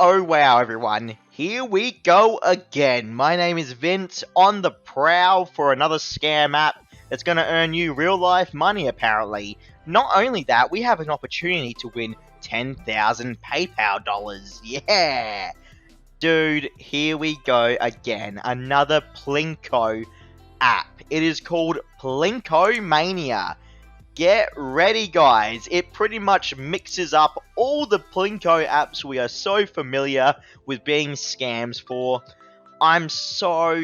Oh wow everyone, here we go again. My name is Vince, on the prowl for another scam app that's going to earn you real life money apparently. Not only that, we have an opportunity to win 10,000 PayPal dollars. Yeah! Dude, here we go again. Another Plinko app. It is called Plinkomania. Get ready, guys. It pretty much mixes up all the Plinko apps we are so familiar with being scams for. I'm so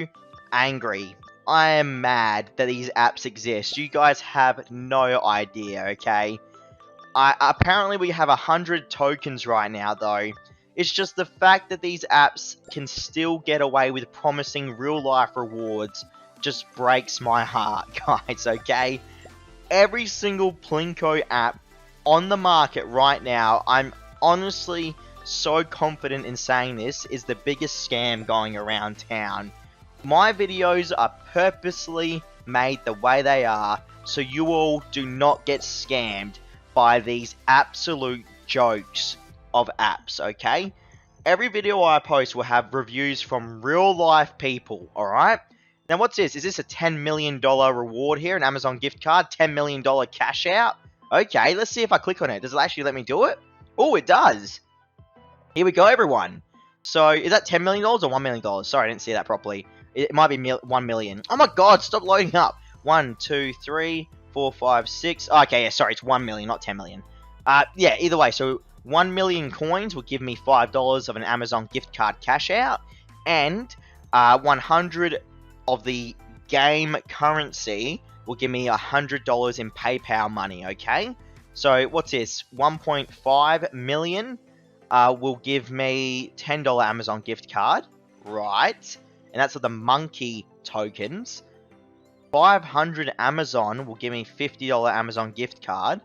angry. I am mad that these apps exist. You guys have no idea, okay? Apparently we have 100 tokens right now, though. It's just the fact that these apps can still get away with promising real-life rewards just breaks my heart, guys, okay? Every single Plinko app on the market right now, I'm honestly so confident in saying this, is the biggest scam going around town. My videos are purposely made the way they are, so you all do not get scammed by these absolute jokes of apps, okay? Every video I post will have reviews from real life people, alright? Now what's this? Is this a $10 million reward here? An Amazon gift card? $10 million cash out? Okay, let's see if I click on it. Does it actually let me do it? Oh, it does. Here we go, everyone. So, is that $10 million or $1 million? Sorry, I didn't see that properly. It might be 1 million. Oh my god, stop loading up. 1, 2, 3, 4, 5, 6. Okay, yeah, sorry, it's 1 million, not 10 million. Yeah, either way, so 1 million coins will give me $5 of an Amazon gift card cash out. And 100 of the game currency will give me $100 in PayPal money, okay? So, what's this? 1.5 million will give me $10 Amazon gift card, right? And that's for the monkey tokens. 500 Amazon will give me $50 Amazon gift card.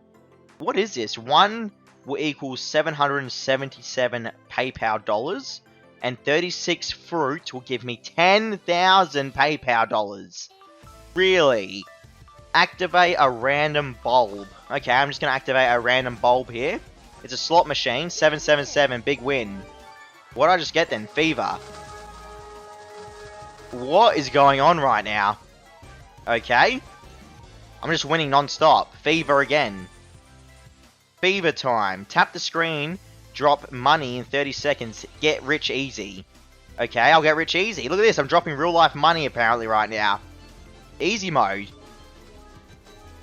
What is this? 1 will equal 777 PayPal dollars. And 36 fruit will give me 10,000 PayPal dollars. Really? Activate a random bulb. Okay, I'm just going to activate a random bulb here. It's a slot machine. 777, big win. What did I just get then? Fever. What is going on right now? Okay. I'm just winning non-stop. Fever again. Fever time. Tap the screen. Drop money in 30 seconds. Get rich easy. Okay, I'll get rich easy. Look at this. I'm dropping real life money apparently right now. Easy mode.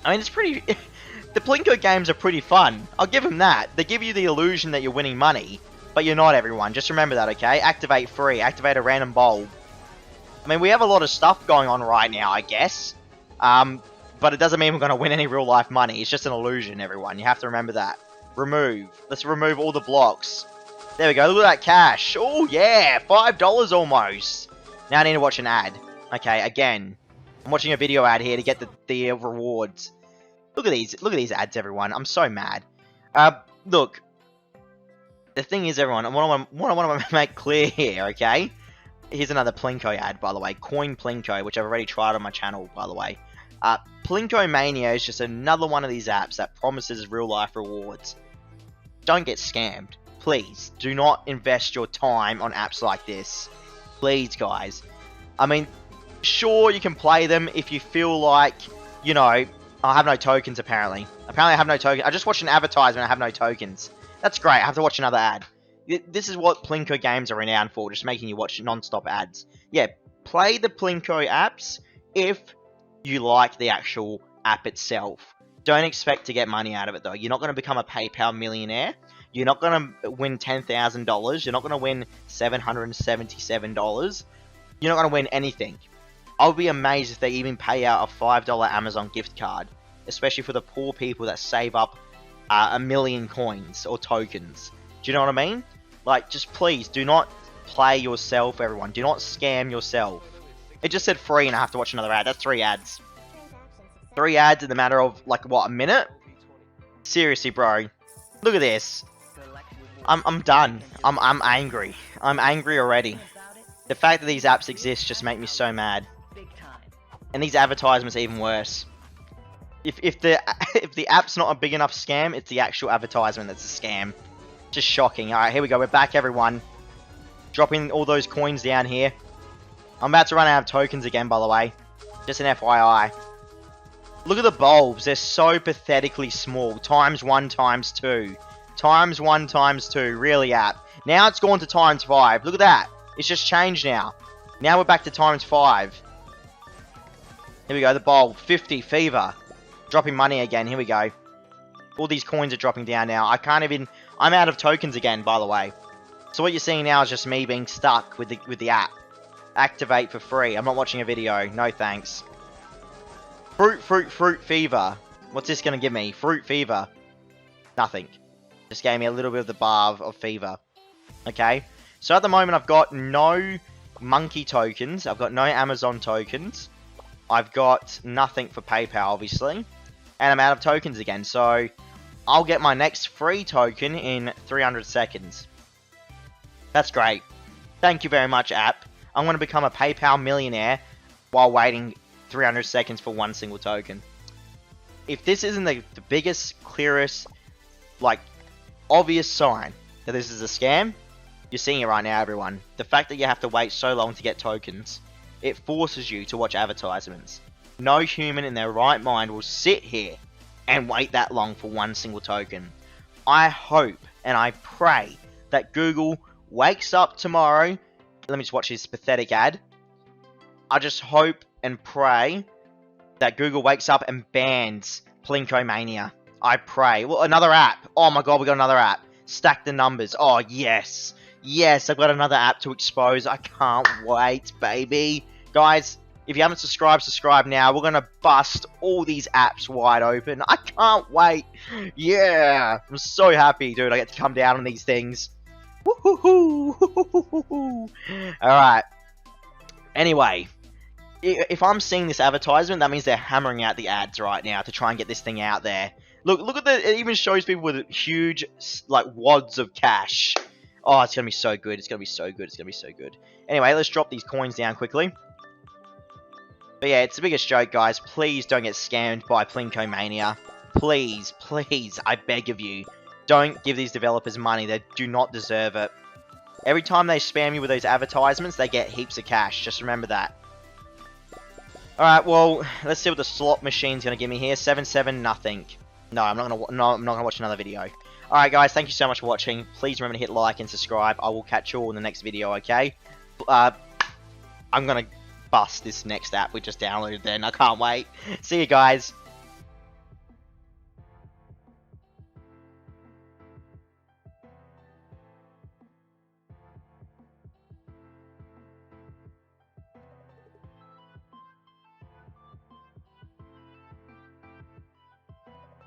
I mean, it's pretty... The Plinko games are pretty fun. I'll give them that. They give you the illusion that you're winning money. But you're not, everyone. Just remember that, okay? Activate free. Activate a random bulb. I mean, we have a lot of stuff going on right now, I guess. But it doesn't mean we're going to win any real life money. It's just an illusion, everyone. You have to remember that. Remove. Let's remove all the blocks. There we go. Look at that cash. Oh, yeah. $5 almost. Now I need to watch an ad. Okay, again. I'm watching a video ad here to get the rewards. Look at these. Look at these ads, everyone. I'm so mad. Look. The thing is, everyone, what I want to make clear here, okay? Here's another Plinko ad, by the way. Coin Plinko, which I've already tried on my channel, by the way. Plinkomania is just another one of these apps that promises real-life rewards. Don't get scammed. Please, do not invest your time on apps like this. Please, guys. I mean, sure, you can play them if you feel like, you know, I have no tokens, apparently. Apparently, I have no tokens. I just watched an advertisement, I have no tokens. That's great, I have to watch another ad. This is what Plinko games are renowned for, just making you watch non-stop ads. Yeah, play the Plinko apps if you like the actual app itself. Don't expect to get money out of it, though. You're not going to become a PayPal millionaire. You're not going to win $10,000. You're not going to win $777. You're not going to win anything. I'll be amazed if they even pay out a $5 Amazon gift card, especially for the poor people that save up 1 million coins or tokens. Do you know what I mean? Like, just please, do not play yourself, everyone. Do not scam yourself. It just said free and I have to watch another ad. That's 3 ads. 3 ads in the matter of, like, what, a minute? Seriously, bro. Look at this. I'm done. I'm angry. I'm angry already. The fact that these apps exist just make me so mad. And these advertisements are even worse. If the app's not a big enough scam, it's the actual advertisement that's a scam. Just shocking. Alright, here we go. We're back, everyone. Dropping all those coins down here. I'm about to run out of tokens again, by the way. Just an FYI. Look at the bulbs. They're so pathetically small. ×1, ×2. ×1, ×2. Really apt. Now it's gone to ×5. Look at that. It's just changed now. Now we're back to ×5. Here we go. The bulb. 50. Fever. Dropping money again. Here we go. All these coins are dropping down now. I can't even... I'm out of tokens again, by the way. So what you're seeing now is just me being stuck with the app. Activate for free. I'm not watching a video. No thanks. Fruit fever. What's this going to give me? Fruit fever. Nothing. Just gave me a little bit of the bar of fever. Okay. So at the moment I've got no monkey tokens. I've got no Amazon tokens. I've got nothing for PayPal, obviously. And I'm out of tokens again. So I'll get my next free token in 300 seconds. That's great. Thank you very much, app. I'm going to become a PayPal millionaire while waiting 300 seconds for one single token. If this isn't the biggest, clearest, like, obvious sign that this is a scam, you're seeing it right now, everyone. The fact that you have to wait so long to get tokens, it forces you to watch advertisements. No human in their right mind will sit here and wait that long for one single token. I hope and I pray that Google wakes up tomorrow. Let me just watch this pathetic ad. I just hope and pray that Google wakes up and bans Plinkomania. I pray. Well, another app. Oh my god, we got another app. Stack the numbers. Oh, yes. Yes, I've got another app to expose. I can't wait, baby. Guys, if you haven't subscribed, subscribe now. We're going to bust all these apps wide open. I can't wait. Yeah. I'm so happy, dude. I get to come down on these things. Woohoo! Alright. Anyway, if I'm seeing this advertisement, that means they're hammering out the ads right now to try and get this thing out there. Look at it even shows people with huge, like, wads of cash. Oh, it's gonna be so good. It's gonna be so good. It's gonna be so good. Anyway, let's drop these coins down quickly. But yeah, it's the biggest joke, guys. Please don't get scammed by Plinkomania. Please, please, I beg of you. Don't give these developers money. They do not deserve it. Every time they spam you with those advertisements, they get heaps of cash. Just remember that. Alright, well, let's see what the slot machine's going to give me here. 7-7, nothing. No, I'm not going to watch another video. Alright, guys, thank you so much for watching. Please remember to hit like and subscribe. I will catch you all in the next video, okay? I'm going to bust this next app we just downloaded then. I can't wait. See you guys.